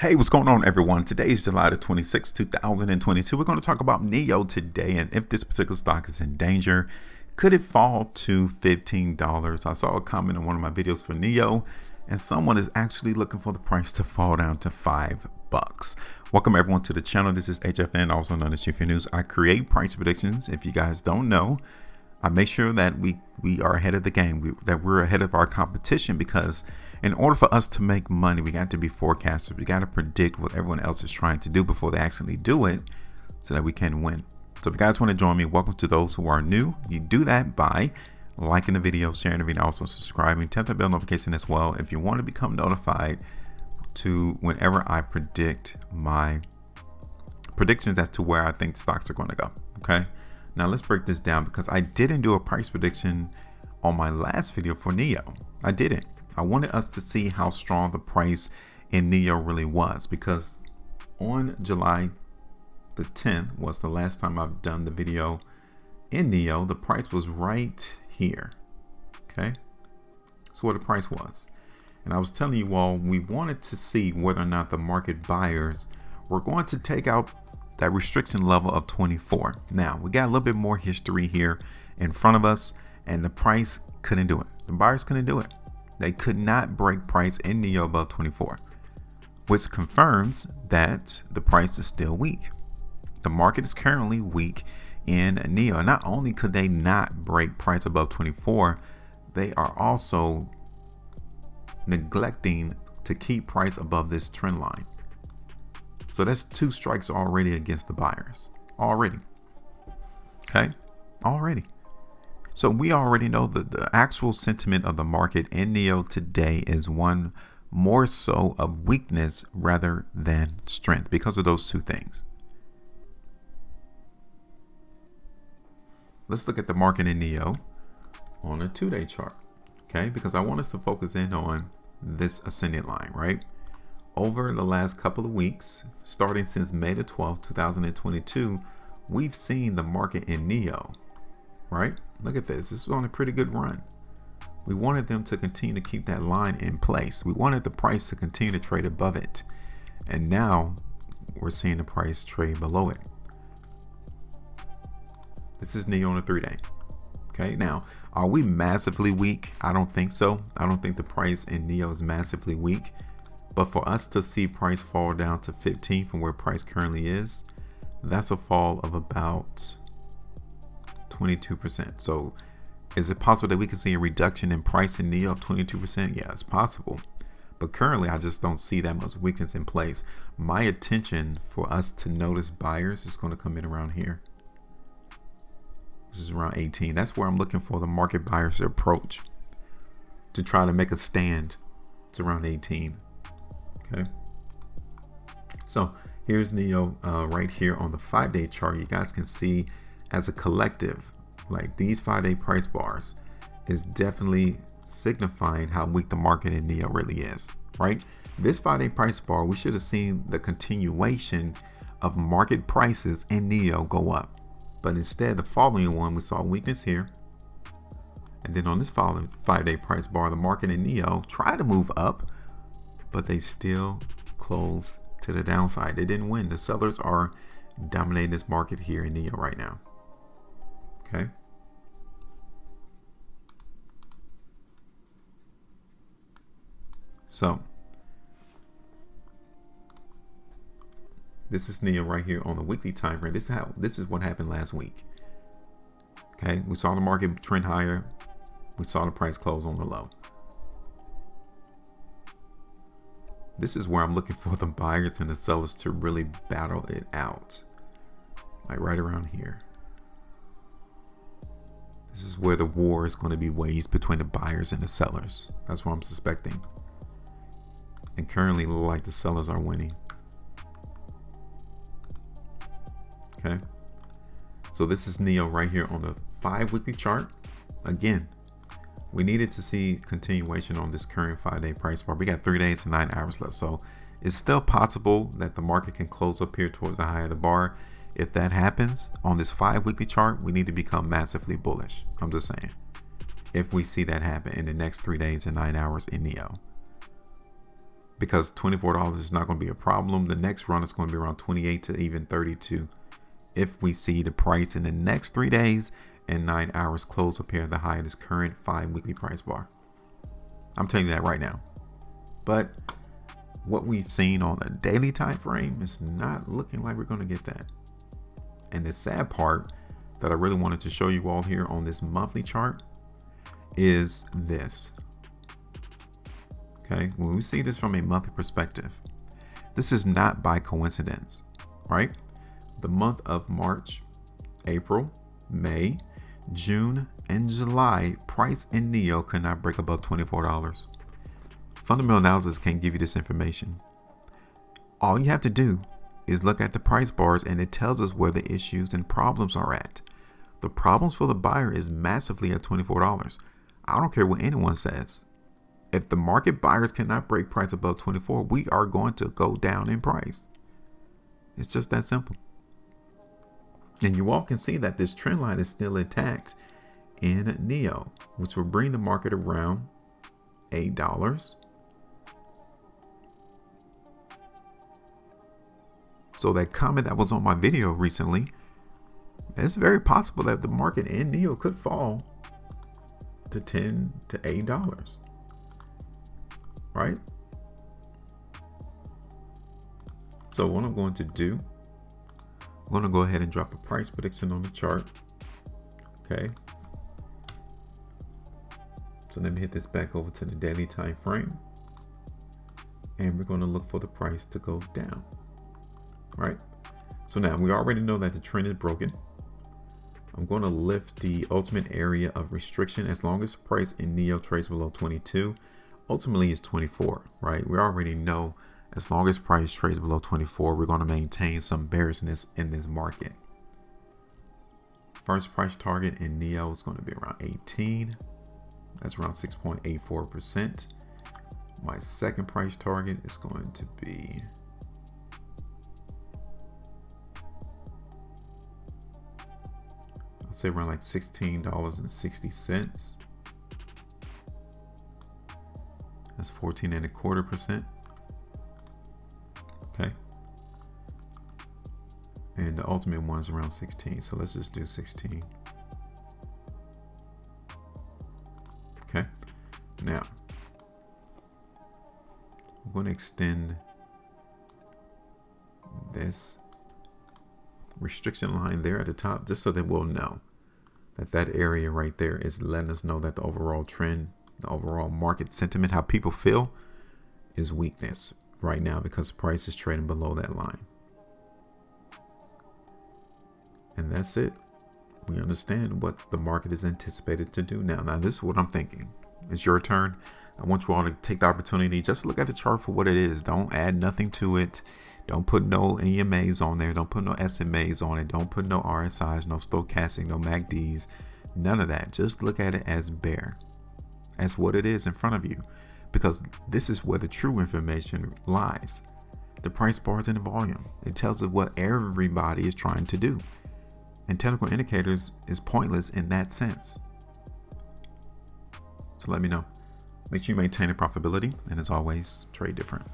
Hey, what's going on, everyone? Today is July the 26th, 2022. We're going to talk about NIO today and if this particular stock is in danger. Could it fall to $15? I saw a comment on one of my videos for NIO, and someone is actually looking for the price to fall down to $5. Welcome everyone to the channel. This is HueFin, also known as HueFin News. I create price predictions. If you guys don't know, I make sure that we are ahead of the game, that we're ahead of our competition, because in order for us to make money, we got to be forecasters. We got to predict what everyone else is trying to do before they actually do it so that we can win. So if you guys want to join me, welcome to those who are new. You do that by liking the video, sharing the video, also subscribing, tap the bell notification as well if you want to become notified to whenever I predict my predictions as to where I think stocks are going to go. Okay. Now let's break this down, because I didn't do a price prediction on my last video for NIO. I didn't. I wanted us to see how strong the price in NIO really was, because on July the 10th was the last time I've done the video in NIO. The price was right here. Okay. So what the price was. And I was telling you all, we wanted to see whether or not the market buyers were going to take out that restriction level of 24. Now we got a little bit more history here in front of us, and the price couldn't do it. The buyers couldn't do it. They could not break price in NIO above 24, which confirms that the price is still weak. The market is currently weak in NIO. Not only could they not break price above 24, they are also neglecting to keep price above this trend line. So that's two strikes already against the buyers. Already. Okay. Already. So we already know that the actual sentiment of the market in NIO today is one more so of weakness rather than strength, because of those two things. Let's look at the market in NIO on a 2-day chart. Okay. Because I want us to focus in on this ascending line, right? Over the last couple of weeks, starting since May the 12th, 2022, we've seen the market in NIO, right? Look at this. This was on a pretty good run. We wanted them to continue to keep that line in place. We wanted the price to continue to trade above it. And now we're seeing the price trade below it. This is NIO on a 3-day. Okay. Now, are we massively weak? I don't think so. I don't think the price in NIO is massively weak. But for us to see price fall down to 15 from where price currently is, that's a fall of about 22%. So is it possible that we can see a reduction in price in NIO of 22%? Yeah, it's possible. But currently, I just don't see that much weakness in place. My attention for us to notice buyers is going to come in around here. This is around 18. That's where I'm looking for the market buyers to approach to try to make a stand. It's around 18. Okay. So here's NIO right here on the 5-day chart. You guys can see as a collective, like these 5-day price bars is definitely signifying how weak the market in NIO really is, right? This 5-day price bar, we should have seen the continuation of market prices in NIO go up. But instead, the following one, we saw weakness here. And then on this following 5-day price bar, the market in NIO tried to move up, but they still close to the downside. They didn't win. The sellers are dominating this market here in NIO right now. Okay. So this is NIO right here on the weekly time frame. This is what happened last week. Okay. We saw the market trend higher. We saw the price close on the low. This is where I'm looking for the buyers and the sellers to really battle it out. Like right around here. This is where the war is going to be waged between the buyers and the sellers. That's what I'm suspecting. And currently, it looks like the sellers are winning. Okay. So this is NIO right here on the 5-weekly chart. Again, we needed to see continuation on this current 5-day price bar. We got 3 days and 9 hours left. So it's still possible that the market can close up here towards the high of the bar. If that happens on this 5-weekly chart, we need to become massively bullish. I'm just saying. If we see that happen in the next 3 days and 9 hours in NIO. because $24 is not going to be a problem. The next run is going to be around 28 to even 32 if we see the price in the next 3 days and 9 hours close up here at the high of this current 5 weekly price bar. I'm telling you that right now. But what we've seen on the daily time frame is not looking like we're going to get that. And the sad part that I really wanted to show you all here on this monthly chart is this. Okay, when we see this from a monthly perspective, this is not by coincidence, right? The month of March, April, May, June, and July, price in NIO could not break above $24. Fundamental analysis can't give you this information. All you have to do is look at the price bars, and it tells us where the issues and problems are at. The problems for the buyer is massively at $24. I don't care what anyone says. If the market buyers cannot break price above 24, we are going to go down in price. It's just that simple. And you all can see that this trend line is still intact in NIO, which will bring the market around $8. So that comment that was on my video recently, it's very possible that the market in NIO could fall to $10 to $8. Right? So what I'm going to do, I'm going to go ahead and drop a price prediction on the chart. Okay. So let me hit this back over to the daily time frame. And we're going to look for the price to go down. Right? So now we already know that the trend is broken. I'm going to lift the ultimate area of restriction as long as the price in NIO trades below 22. Ultimately, it's 24, right? We already know as long as price trades below 24, we're going to maintain some bearishness in this market. First price target in NIO is going to be around 18. That's around 6.84%. My second price target is going to be I'll say around like $16.60. That's 14.25%. Okay. And the ultimate one is around 16. So let's just do 16. Okay. Now, I'm going to extend this restriction line there at the top just so that we'll know that that area right there is letting us know that the overall trend, the overall market sentiment, how people feel, is weakness right now because the price is trading below that line. And that's it. We understand what the market is anticipated to do now. Now, this is what I'm thinking. It's your turn. I want you all to take the opportunity. Just look at the chart for what it is. Don't add nothing to it. Don't put no EMAs on there. Don't put no SMAs on it. Don't put no RSIs, no stochastic, no MACDs. None of that. Just look at it as bear. As what it is in front of you. Because this is where the true information lies. The price bars and the volume. It tells us what everybody is trying to do. And technical indicators is pointless in that sense. So let me know. Make sure you maintain a profitability. And as always, trade different.